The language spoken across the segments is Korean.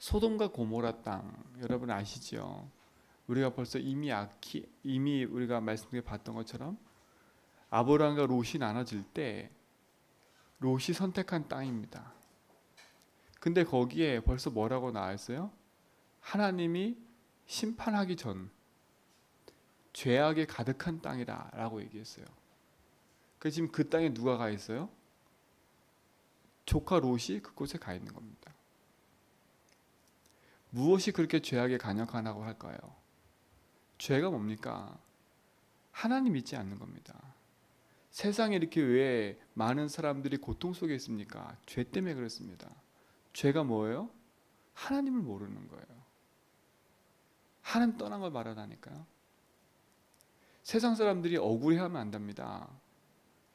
소돔과 고모라 땅 여러분 아시죠? 우리가 벌써 이미 우리가 말씀드려 봤던 것처럼 아브라함과 롯이 나눠질 때 롯이 선택한 땅입니다. 근데 거기에 벌써 뭐라고 나와 있어요? 하나님이 심판하기 전 죄악에 가득한 땅이다라고 얘기했어요. 그래서 지금 그 땅에 누가 가 있어요? 조카 롯이 그곳에 가 있는 겁니다. 무엇이 그렇게 죄악에 간역하다고 할까요? 죄가 뭡니까? 하나님 믿지 않는 겁니다. 세상에 이렇게 왜 많은 사람들이 고통 속에 있습니까? 죄 때문에 그렇습니다. 죄가 뭐예요? 하나님을 모르는 거예요. 하나님 떠난 걸 말하다니까요. 세상 사람들이 억울해하면 안 됩니다.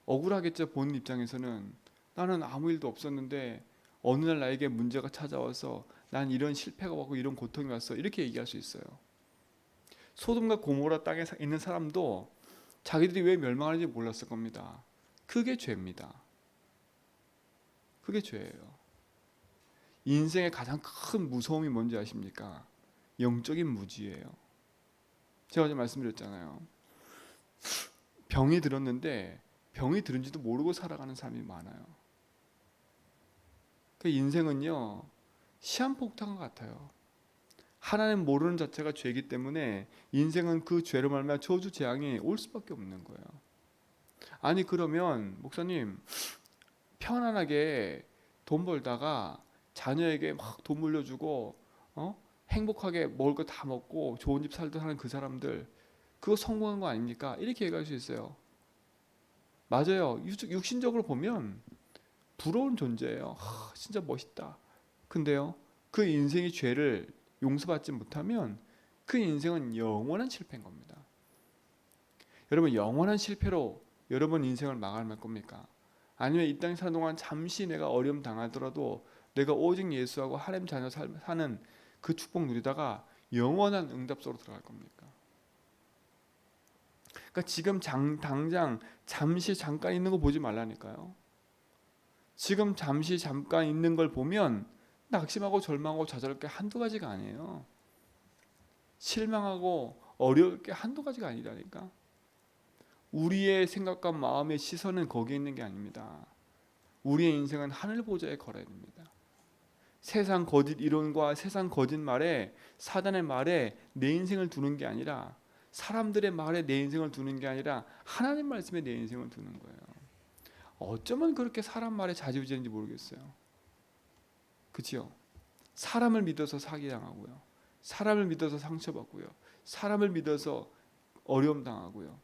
억울하겠죠. 본인 입장에서는 나는 아무 일도 없었는데 어느 날 나에게 문제가 찾아와서 난 이런 실패가 왔고 이런 고통이 왔어 이렇게 얘기할 수 있어요. 소돔과 고모라 땅에 있는 사람도 자기들이 왜 멸망하는지 몰랐을 겁니다. 그게 죄입니다. 그게 죄예요. 인생의 가장 큰 무서움이 뭔지 아십니까? 영적인 무지예요. 제가 어제 말씀드렸잖아요. 병이 들었는데 병이 들은지도 모르고 살아가는 사람이 많아요. 그 인생은요 시한폭탄 같아요. 하나님 모르는 자체가 죄이기 때문에 인생은 그 죄로 말미암아 저주 재앙이 올 수밖에 없는 거예요. 아니 그러면 목사님 편안하게 돈 벌다가 자녀에게 막 돈 물려주고 행복하게 먹을 거 다 먹고 좋은 집 살다 하는 그 사람들 그거 성공한 거 아닙니까? 이렇게 얘기할 수 있어요. 맞아요. 육신적으로 보면 부러운 존재예요. 진짜 멋있다. 근데요 그 인생의 죄를 용서받지 못하면 그 인생은 영원한 실패인 겁니다. 여러분 영원한 실패로 여러분 인생을 마감할 겁니까? 아니면 이 땅에 사는 동안 잠시 내가 어려움 당하더라도 내가 오직 예수하고 하나님 자녀 사는 그 축복 누리다가 영원한 응답 속으로 들어갈 겁니까? 그러니까 지금 당장 잠시 잠깐 있는 거 보지 말라니까요. 지금 잠시 잠깐 있는 걸 보면 낙심하고 절망하고 좌절할 게 한두 가지가 아니에요. 실망하고 어려울 게 한두 가지가 아니라니까. 우리의 생각과 마음의 시선은 거기에 있는 게 아닙니다. 우리의 인생은 하늘 보좌에 걸어야 됩니다. 세상 거짓 이론과 세상 거짓말에 사단의 말에 내 인생을 두는 게 아니라 사람들의 말에 내 인생을 두는 게 아니라 하나님 말씀에 내 인생을 두는 거예요. 어쩌면 그렇게 사람 말에 좌지우지인지 모르겠어요. 그렇죠? 사람을 믿어서 사기당하고요. 사람을 믿어서 상처받고요. 사람을 믿어서 어려움 당하고요.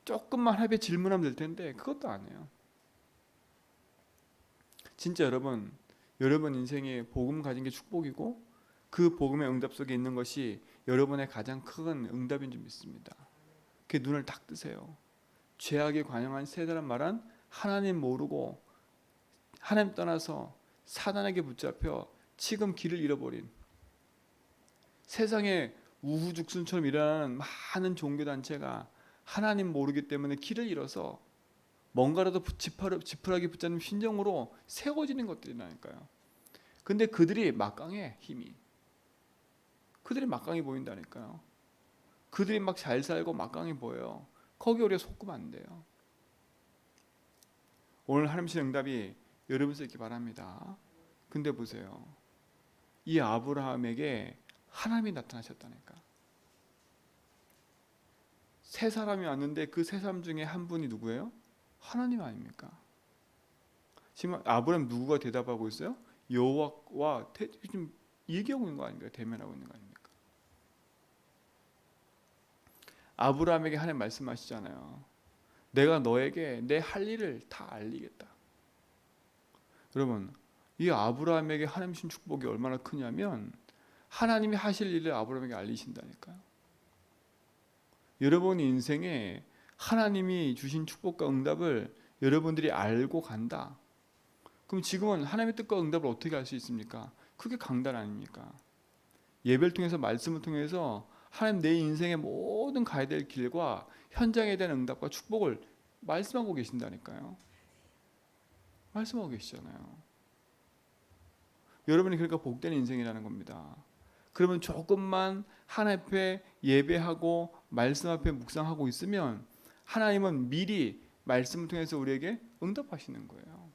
조금만 합의 질문하면 될 텐데 그것도 안 해요. 진짜 여러분 인생에 복음 가진 게 축복이고 그 복음의 응답 속에 있는 것이 여러분의 가장 큰 응답인 줄 믿습니다. 그 눈을 딱 뜨세요. 죄악에 관영한 세대란 말은 하나님 모르고 하나님 떠나서 사단에게 붙잡혀 지금 길을 잃어버린 세상에 우후죽순처럼 일어나는 많은 종교단체가 하나님 모르기 때문에 길을 잃어서 뭔가라도 지푸라기 붙잡는 심정으로 세워지는 것들이라니까요. 근데 그들이 막강해. 힘이 그들이 막강해 보인다니까요. 그들이 막 잘 살고 막강해 보여요. 거기 우리가 속으면 안 돼요. 오늘 하나님의 응답이 여러분에게 있기 바랍니다. 근데 보세요. 이 아브라함에게 하나님이 나타나셨다니까. 세 사람이 왔는데 그 세 사람 중에 한 분이 누구예요? 하나님 아닙니까? 지금 아브라함 누구가 대답하고 있어요? 여호와와 지금 얘기하고 있는 거 아닙니까? 대면하고 있는 거 아닙니까? 아브라함에게 하나님 말씀하시잖아요. 내가 너에게 내 할 일을 다 알리겠다. 여러분 이 아브라함에게 하나님 신 축복이 얼마나 크냐면 하나님이 하실 일을 아브라함에게 알리신다니까요. 여러분 인생에 하나님이 주신 축복과 응답을 여러분들이 알고 간다. 그럼 지금은 하나님의 뜻과 응답을 어떻게 알 수 있습니까? 그게 강단 아닙니까? 예배를 통해서 말씀을 통해서 하나님 내 인생의 모든 가야 될 길과 현장에 대한 응답과 축복을 말씀하고 계신다니까요. 말씀하고 계시잖아요. 여러분이 그러니까 복된 인생이라는 겁니다. 그러면 조금만 하나님 앞에 예배하고 말씀 앞에 묵상하고 있으면 하나님은 미리 말씀을 통해서 우리에게 응답하시는 거예요.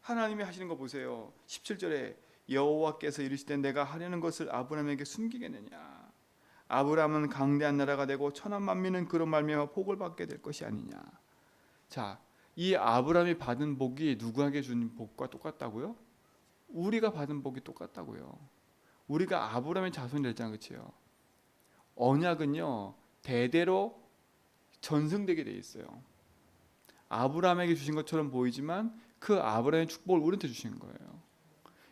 하나님이 하시는 거 보세요. 17절에 여호와께서 이르시되 내가 하려는 것을 아브라함에게 숨기겠느냐. 아브라함은 강대한 나라가 되고 천한 만민은 그로 말미암아 복을 받게 될 것이 아니냐. 자, 이 아브라함이 받은 복이 누구에게 준 복과 똑같다고요? 우리가 받은 복이 똑같다고요. 우리가 아브라함의 자손이 됐잖아요. 그렇죠? 언약은요. 대대로 전승되게 돼 있어요. 아브라함에게 주신 것처럼 보이지만 그 아브라함의 축복을 우리한테 주신 거예요.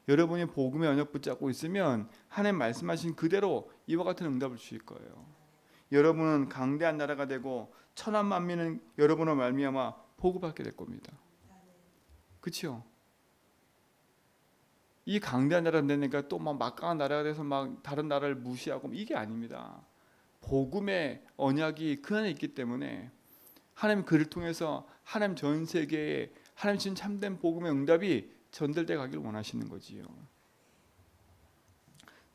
여러분이 복음의 언약 붙잡고 있으면 하나님 말씀하신 그대로 이와 같은 응답을 주실 거예요. 여러분은 강대한 나라가 되고 천한 만민은 여러분을 말미암아 복을 받게 될 겁니다. 그렇죠? 이 강대한 나라가 되니까 또 막 막강한 나라가 돼서 막 다른 나라를 무시하고 이게 아닙니다. 복음의 언약이 그 안에 있기 때문에 하나님 그를 통해서 하나님 전 세계에 하나님 신 참된 복음의 응답이 전달돼 가기를 원하시는 거지요.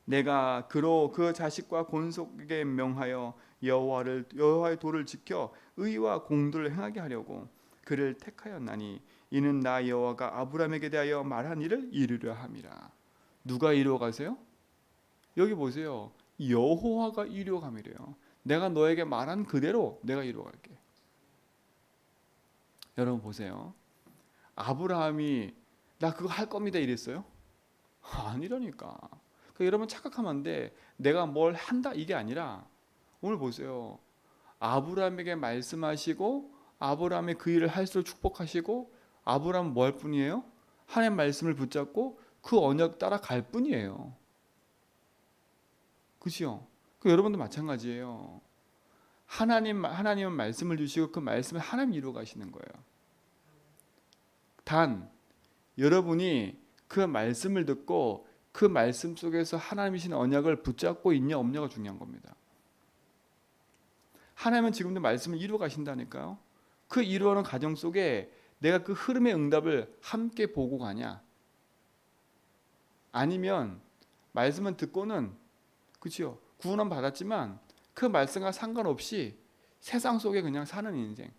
내가 그로 그 자식과 권속에게 명하여 여호와의 도를 지켜 의와 공도를 행하게 하려고 그를 택하였나니 이는 나 여호와가 아브라함에게 대하여 말한 일을 이루려 함이라. 누가 이루어 가세요? 여기 보세요. 여호와가 이루어 감이래요. 내가 너에게 말한 그대로 내가 이루어 갈게. 여러분 보세요. 아브라함이 나 그거 할 겁니다 이랬어요? 아니라니까. 그러니까 여러분 착각하면 안 돼. 내가 뭘 한다 이게 아니라 오늘 보세요. 아브라함에게 말씀하시고 아브라함의 그 일을 할수록 축복하시고 아브라함은 뭐 할 뿐이에요? 하나님 말씀을 붙잡고 그 언약 따라 갈 뿐이에요. 그렇죠? 그 여러분도 마찬가지예요. 하나님은 말씀을 주시고 그 말씀을 하나님 이루어 가시는 거예요. 단 여러분이 그 말씀을 듣고 그 말씀 속에서 하나님이신 언약을 붙잡고 있냐 없냐가 중요한 겁니다. 하나님은 지금도 말씀을 이루어 가신다니까요. 그 이루어가는 과정 속에 내가 그 흐름의 응답을 함께 보고 가냐, 아니면 말씀은 듣고는 그렇죠. 구원은 받았지만 그 말씀과 상관없이 세상 속에 그냥 사는 인생.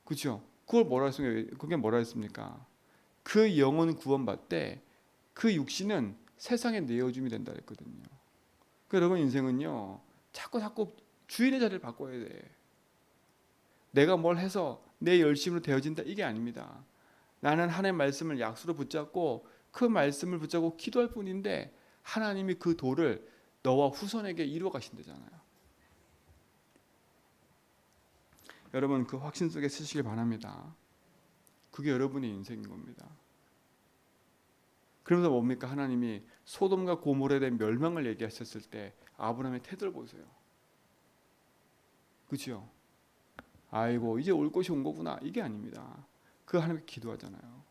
그렇죠. 그걸 뭐라 했습니까? 그게 뭐라 했습니까? 그 영혼은 구원받되 그 육신은 세상에 내어줌이 된다 했거든요. 그 여러분 인생은요. 자꾸 주인의 자리를 바꿔야 돼. 내가 뭘 해서 내 열심으로 되어진다 이게 아닙니다. 나는 하나님의 말씀을 약수로 붙잡고 그 말씀을 붙잡고 기도할 뿐인데 하나님이 그 도를 너와 후손에게 이루어 가신다잖아요. 여러분 그 확신 속에 쓰시길 바랍니다. 그게 여러분의 인생인 겁니다. 그러면서 뭡니까? 하나님이 소돔과 고모라에 대한 멸망을 얘기하셨을 때 아브라함의 태도를 보세요. 그렇죠? 아이고 이제 올 것이 온 거구나 이게 아닙니다. 그 하나님께 기도하잖아요.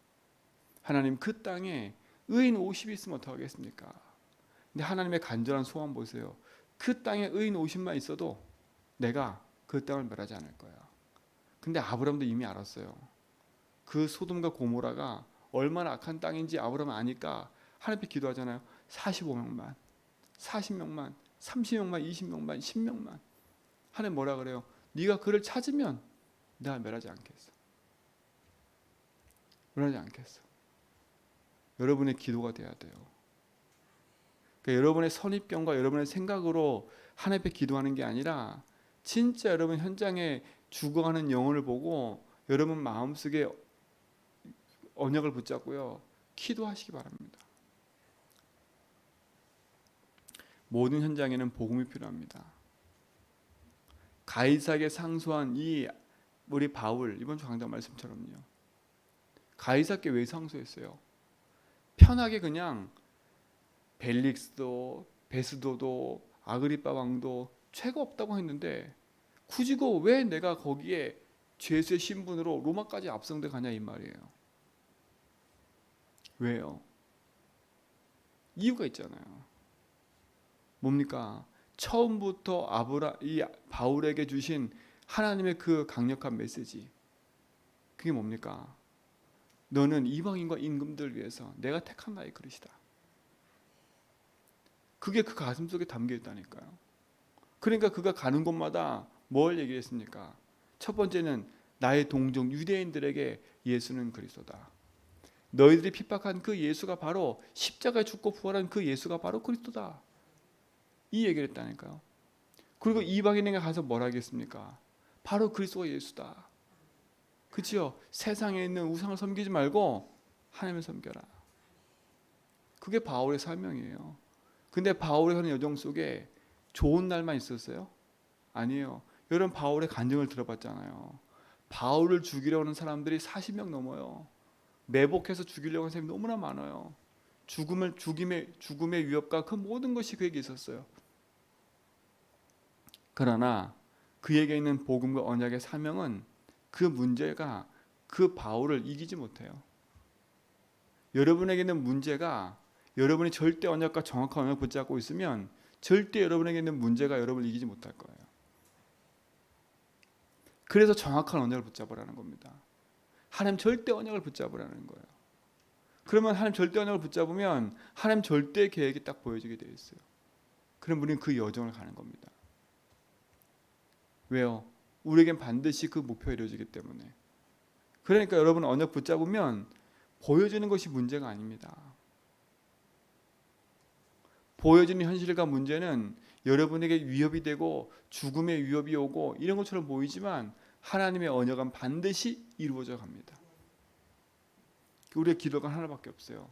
하나님 그 땅에 의인 50이 있으면 어떡하겠습니까? 근데 하나님의 간절한 소원 보세요. 그 땅에 의인 50만 있어도 내가 그 땅을 멸하지 않을 거야. 근데 아브라함도 이미 알았어요. 그 소돔과 고모라가 얼마나 악한 땅인지 아브라함은 아니까 하나님께 기도하잖아요. 45명만, 40명만, 30명만, 20명만, 10명만. 하나님 뭐라 그래요? 네가 그를 찾으면 내가 멸하지 않겠어. 멸하지 않겠어. 여러분의 기도가 돼야 돼요. 그러니까 여러분의 선입견과 여러분의 생각으로 하나님 앞에 기도하는 게 아니라 진짜 여러분 현장에 죽어가는 영혼을 보고 여러분 마음속에 언약을 붙잡고요. 기도하시기 바랍니다. 모든 현장에는 복음이 필요합니다. 가이사에게 상소한 이 우리 바울 이번 주 강단 말씀처럼요. 가이사께 왜 상소했어요? 편하게 그냥 벨릭스도 베스도도 아그리빠 왕도 죄가 없다고 했는데 굳이 왜 내가 거기에 죄수의 신분으로 로마까지 압송돼 가냐 이 말이에요. 왜요? 이유가 있잖아요. 뭡니까? 처음부터 이 바울에게 주신 하나님의 그 강력한 메시지, 그게 뭡니까? 너는 이방인과 임금들을 위해서 내가 택한 나의 그릇이다. 그게 그 가슴 속에 담겨 있다니까요. 그러니까 그가 가는 곳마다 뭘 얘기했습니까? 첫 번째는 나의 동족 유대인들에게 예수는 그리스도다. 너희들이 핍박한 그 예수가 바로 십자가에 죽고 부활한 그 예수가 바로 그리스도다. 이 얘기를 했다니까요. 그리고 이방인에게 가서 뭘 하겠습니까? 바로 그리스도가 예수다. 그치요? 세상에 있는 우상을 섬기지 말고 하나님을 섬겨라. 그게 바울의 사명이에요. 근데 바울이 하는 여정 속에 좋은 날만 있었어요? 아니에요. 여러분 바울의 간증을 들어봤잖아요. 바울을 죽이려고 하는 사람들이 40명 넘어요. 매복해서 죽이려고 하는 사람이 너무나 많아요. 죽음의 위협과 그 모든 것이 그에게 있었어요. 그러나 그에게 있는 복음과 언약의 사명은 그 문제가 그 바울을 이기지 못해요. 여러분에게 있는 문제가 여러분이 절대 언약과 정확한 언약 붙잡고 있으면 절대 여러분에게 있는 문제가 여러분을 이기지 못할 거예요. 그래서 정확한 언약을 붙잡으라는 겁니다. 하나님 절대 언약을 붙잡으라는 거예요. 그러면 하나님 절대 언약을 붙잡으면 하나님 절대 계획이 딱 보여지게 되어 있어요. 그럼 우리는 그 여정을 가는 겁니다. 왜요? 우리에겐 반드시 그 목표가 이루어지기 때문에. 그러니까 여러분 언약 붙잡으면 보여지는 것이 문제가 아닙니다. 보여지는 현실과 문제는 여러분에게 위협이 되고 죽음의 위협이 오고 이런 것처럼 보이지만 하나님의 언약은 반드시 이루어져 갑니다. 우리의 기도가 하나밖에 없어요.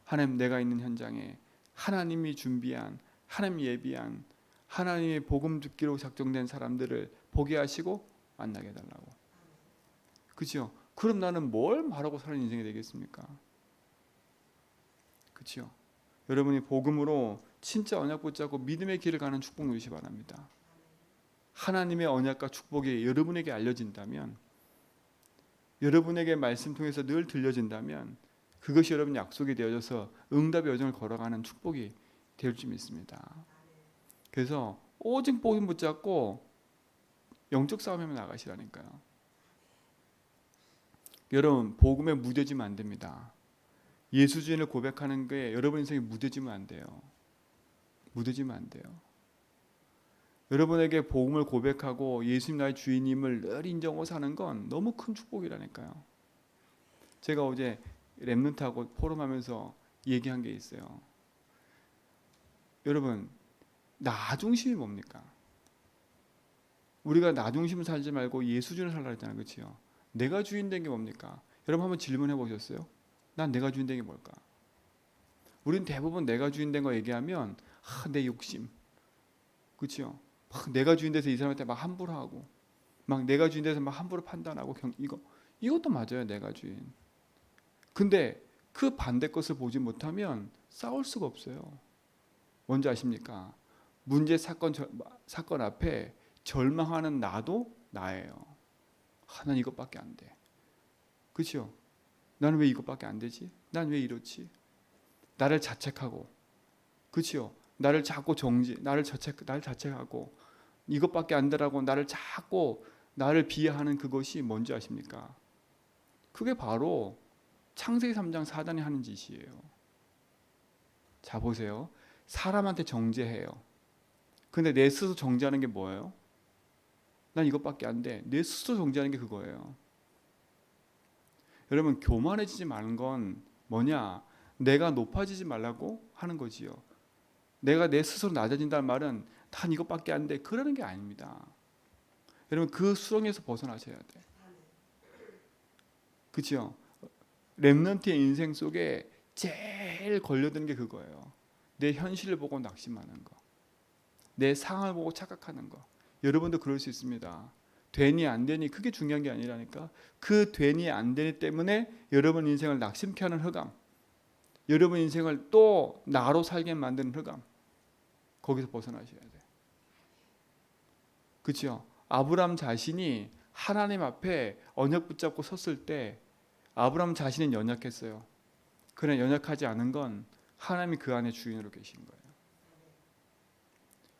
하나님, 내가 있는 현장에 하나님이 준비한, 하나님 예비한, 하나님의 복음 듣기로 작정된 사람들을 보게 하시고 만나게 해달라고. 그렇죠? 그럼 나는 뭘 말하고 사는 인생이 되겠습니까? 그렇죠? 여러분이 복음으로 진짜 언약 붙잡고 믿음의 길을 가는 축복 누리시 바랍니다. 하나님의 언약과 축복이 여러분에게 알려진다면, 여러분에게 말씀 통해서 늘 들려진다면 그것이 여러분 약속이 되어져서 응답의 여정을 걸어가는 축복이 될 줄 믿습니다. 그래서 오직 복음 붙잡고 영적 싸움에 나가시라니까요. 여러분 복음에 무뎌지면 안 됩니다. 예수 주인을 고백하는 게 여러분 인생에 무뎌지면 안 돼요. 무뎌지면 안 돼요. 여러분에게 복음을 고백하고 예수님 나의 주인임을 늘 인정하고 사는 건 너무 큰 축복이라니까요. 제가 어제 랩런트하고 포럼하면서 얘기한 게 있어요. 여러분 나 중심이 뭡니까? 우리가 나 중심 살지 말고 예수 주인을 살라 했잖아요. 그렇죠? 내가 주인 된 게 뭡니까? 여러분 한번 질문해 보셨어요? 난 내가 주인 된 게 뭘까? 우린 대부분 내가 주인 된 거 얘기하면 내 욕심, 그렇죠? 막 내가 주인 돼서 이 사람한테 막 함부로 하고, 막 내가 주인 돼서 막 함부로 판단하고 이것도 맞아요. 내가 주인. 근데 그 반대 것을 보지 못하면 싸울 수가 없어요. 뭔지 아십니까? 문제 사건 앞에 절망하는 나도 나예요. 난 이것밖에 안 돼. 그렇죠? 나는 왜 이것밖에 안 되지? 난 왜 이렇지? 나를 자책하고, 그렇죠? 나를 자꾸 나를 자책하고 이것밖에 안 되라고 나를 비하하는 그것이 뭔지 아십니까? 그게 바로 창세기 3장 사단이 하는 짓이에요. 자 보세요. 사람한테 정죄해요. 근데 내 스스로 정죄하는 게 뭐예요? 난 이것밖에 안 돼. 내 스스로 정죄하는 게 그거예요. 여러분 교만해지지 말는 건 뭐냐? 내가 높아지지 말라고 하는 거지요. 내가 내 스스로 낮아진다는 말은 난 이것밖에 안 돼. 그러는 게 아닙니다. 여러분 그 수렁에서 벗어나셔야 돼. 그렇죠? 렘넌트의 인생 속에 제일 걸려드는 게 그거예요. 내 현실을 보고 낙심하는 거. 내 상황을 보고 착각하는 거. 여러분도 그럴 수 있습니다. 되니 안 되니 그게 중요한 게 아니라니까. 그 되니 안 되니 때문에 여러분 인생을 낙심케 하는 흑암, 여러분 인생을 또 나로 살게 만드는 흑암, 거기서 벗어나셔야 돼. 그렇죠? 아브라함 자신이 하나님 앞에 언약 붙잡고 섰을 때 아브라함 자신은 연약했어요. 그러나 연약하지 않은 건 하나님이 그 안에 주인으로 계신 거예요.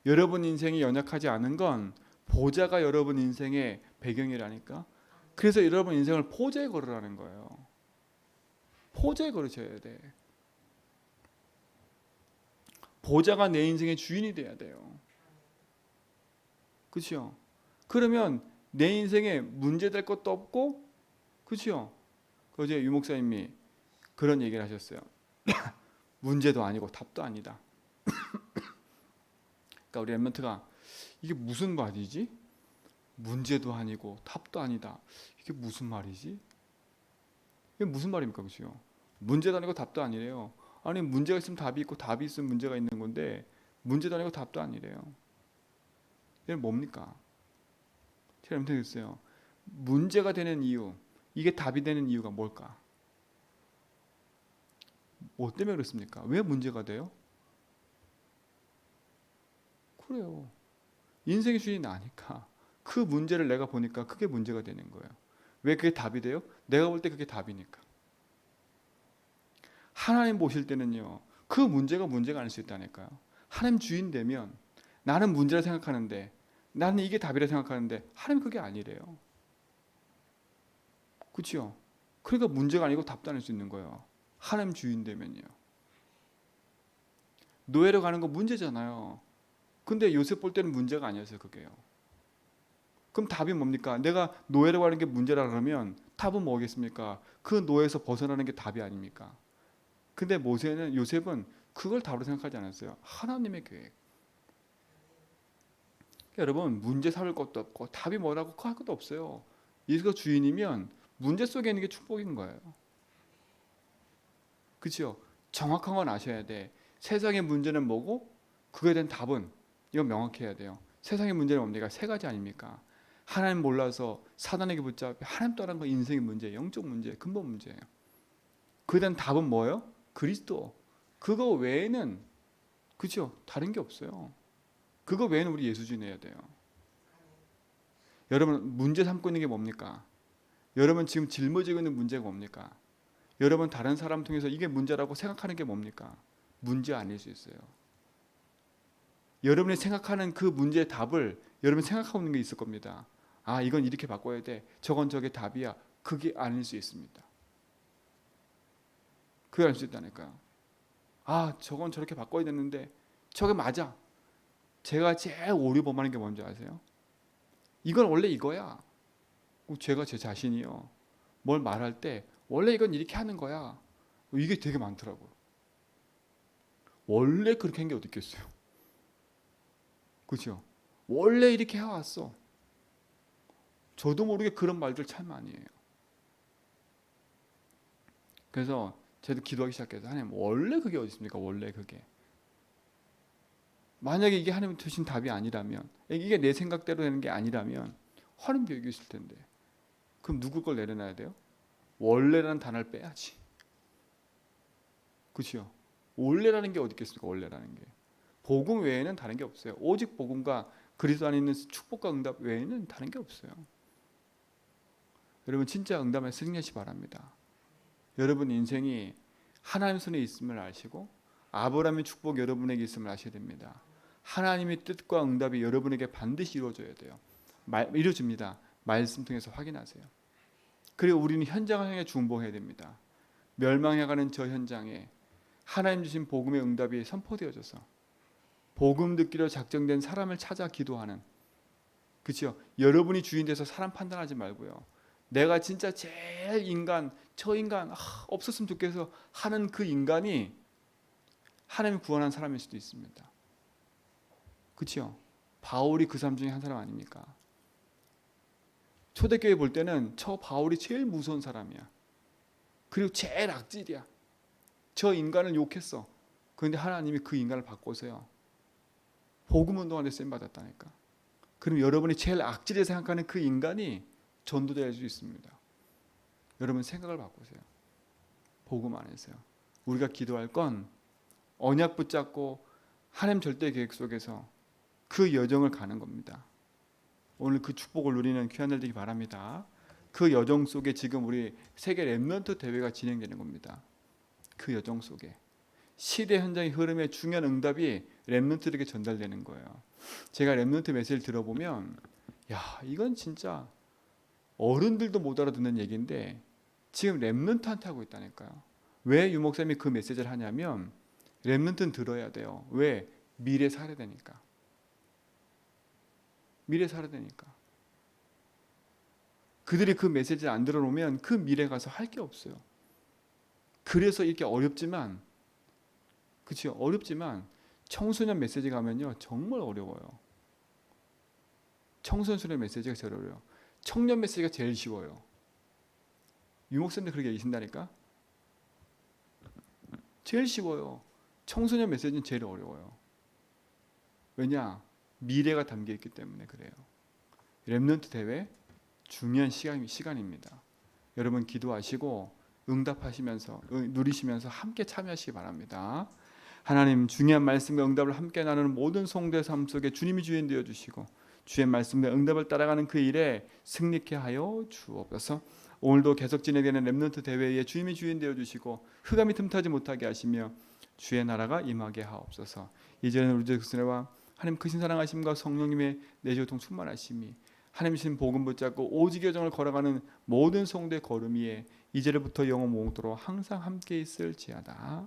여러분 인생이 연약하지 않은 건 보좌가 여러분 인생의 배경이라니까. 그래서 여러분 인생을 포제에 걸으라는 거예요. 포제에 걸으셔야 돼. 보좌가 내 인생의 주인이 돼야 돼요. 그렇죠? 그러면 내 인생에 문제될 것도 없고, 그렇죠? 어제 유 목사님이 그런 얘기를 하셨어요. 문제도 아니고 답도 아니다. 그러니까 우리 랩런트가 이게 무슨 말이지? 문제도 아니고 답도 아니다. 이게 무슨 말이지? 이게 무슨 말입니까, 그렇죠? 문제도 아니고 답도 아니래요. 아니 문제가 있으면 답이 있고 답이 있으면 문제가 있는 건데 문제도 아니고 답도 아니래요. 이게 뭡니까? 제가 랩런트였어요. 문제가 되는 이유, 이게 답이 되는 이유가 뭘까? 뭐 때문에 그렇습니까? 왜 문제가 돼요? 그래요. 인생의 주인이 나니까 그 문제를 내가 보니까 그게 문제가 되는 거예요. 왜 그게 답이 돼요? 내가 볼 때 그게 답이니까. 하나님 보실 때는요, 그 문제가 아닐 수 있다니까요. 하나님 주인 되면 나는 문제라 생각하는데, 나는 이게 답이라 생각하는데 하나님 그게 아니래요. 그렇죠? 그러니까 문제가 아니고 답도 아닐 수 있는 거예요. 하나님 주인 되면요. 노예로 가는 거 문제잖아요. 근데 요셉 볼 때는 문제가 아니었어요, 그게요. 그럼 답이 뭡니까? 내가 노예로 가는 게 문제라 그러면 답은 뭐겠습니까? 그 노예에서 벗어나는 게 답이 아닙니까? 근데 요셉은 그걸 답으로 생각하지 않았어요. 하나님의 계획. 그러니까 여러분 문제 삼을 것도 없고 답이 뭐라고 할 것도 없어요. 예수가 주인이면 문제 속에 있는 게 축복인 거예요. 그렇죠? 정확한 건 아셔야 돼. 세상의 문제는 뭐고 그거에 대한 답은 이건 명확해야 돼요. 세상의 문제는 뭡니까? 세 가지 아닙니까? 하나님 몰라서 사단에게 붙잡혀 하나님 떠난 거 인생의 문제, 영적 문제, 근본 문제예요. 그에 대한 답은 뭐예요? 그리스도. 그거 외에는 그죠? 다른 게 없어요. 그거 외에는 우리 예수주의해야 돼요. 여러분 문제 삼고 있는 게 뭡니까? 여러분 지금 짊어지고 있는 문제가 뭡니까? 여러분 다른 사람 통해서 이게 문제라고 생각하는 게 뭡니까? 문제 아닐 수 있어요. 여러분이 생각하는 그 문제의 답을 여러분이 생각하고 있는 게 있을 겁니다. 아 이건 이렇게 바꿔야 돼. 저건 저게 답이야. 그게 아닐 수 있습니다. 그게 아닐 수 있다니까요. 아 저건 저렇게 바꿔야 되는데 저게 맞아. 제가 제일 오류 범하는 게 뭔지 아세요? 이건 원래 이거야. 제가 제 자신이요. 뭘 말할 때 원래 이건 이렇게 하는 거야. 이게 되게 많더라고요. 원래 그렇게 한 게 어디 있겠어요. 그렇죠? 원래 이렇게 해왔어. 저도 모르게 그런 말들 참 많이 해요. 그래서 저도 기도하기 시작해서 하나님 원래 그게 어디 있습니까? 원래 그게. 만약에 이게 하나님 주신 답이 아니라면 이게 내 생각대로 되는 게 아니라면 하나님도 여기 있을 텐데 그럼 누구 걸 내려놔야 돼요? 원래라는 단어를 빼야지. 그렇죠? 원래라는 게 어디 있겠습니까? 원래라는 게. 복음 외에는 다른 게 없어요. 오직 복음과 그리스도 안에 있는 축복과 응답 외에는 다른 게 없어요. 여러분 진짜 응답에 승리하시 바랍니다. 여러분 인생이 하나님 손에 있음을 아시고 아브라함의 축복 여러분에게 있음을 아셔야 됩니다. 하나님의 뜻과 응답이 여러분에게 반드시 이루어져야 돼요. 이루어집니다. 말씀 통해서 확인하세요. 그리고 우리는 현장을 향해 중보해야 됩니다. 멸망해가는 저 현장에 하나님 주신 복음의 응답이 선포되어져서 복음 듣기로 작정된 사람을 찾아 기도하는, 그렇죠? 여러분이 주인 돼서 사람 판단하지 말고요. 내가 진짜 제일 저 인간 없었으면 좋겠어 하는 그 인간이 하나님이 구원한 사람일 수도 있습니다. 그렇죠? 바울이 그 사람 중에 한 사람 아닙니까? 초대교회 볼 때는 저 바울이 제일 무서운 사람이야. 그리고 제일 악질이야. 저 인간을 욕했어. 그런데 하나님이 그 인간을 바꿔서요. 복음 운동하는 데 쓰임 받았다니까. 그럼 여러분이 제일 악질에 생각하는 그 인간이 전도될 수 있습니다. 여러분 생각을 바꾸세요. 복음 안에서요. 우리가 기도할 건 언약 붙잡고 하나님 절대 계획 속에서 그 여정을 가는 겁니다. 오늘 그 축복을 누리는 귀한 날 되기 바랍니다. 그 여정 속에 지금 우리 세계 랩런트 대회가 진행되는 겁니다. 그 여정 속에 시대 현장의 흐름에 중요한 응답이 랩런트들에게 전달되는 거예요. 제가 랩런트 메시지를 들어보면 야 이건 진짜 어른들도 못 알아듣는 얘기인데 지금 렘넌트한테 하고 있다니까요. 왜 유목사님이 그 메시지를 하냐면 렘넌트는 들어야 돼요. 왜? 미래 살아야 되니까. 미래 살아야 되니까. 그들이 그 메시지를 안 들어놓으면 그 미래 가서 할 게 없어요. 그래서 이렇게 어렵지만, 그렇죠? 어렵지만 청소년 메시지 가면요 정말 어려워요. 청소년 메시지가 제일 어려워요. 청년 메시지가 제일 쉬워요. 유목사님들 그렇게 계신다니까. 제일 쉬워요. 청소년 메시지는 제일 어려워요. 왜냐? 미래가 담겨 있기 때문에 그래요. 렘넌트 대회 중요한 시간입니다. 여러분 기도하시고 응답하시면서 누리시면서 함께 참여하시기 바랍니다. 하나님 중요한 말씀의 응답을 함께 나누는 모든 성도의 삶 속에 주님이 주인 되어 주시고 주의 말씀의 응답을 따라가는 그 일에 승리케 하여 주옵소서. 오늘도 계속 진행되는 렘넌트 대회에 주님이 주인 되어 주시고 흑암이 틈타지 못하게 하시며 주의 나라가 임하게 하옵소서. 이제는 우리 주 그리스도와 하나님 크신 사랑하심과 성령님의 내주통 충만하심이 하나님 신 복음 붙잡고 오직 여정을 걸어가는 모든 성도의 걸음 위에 이제부터 영원 모토록 항상 함께 있을지어다.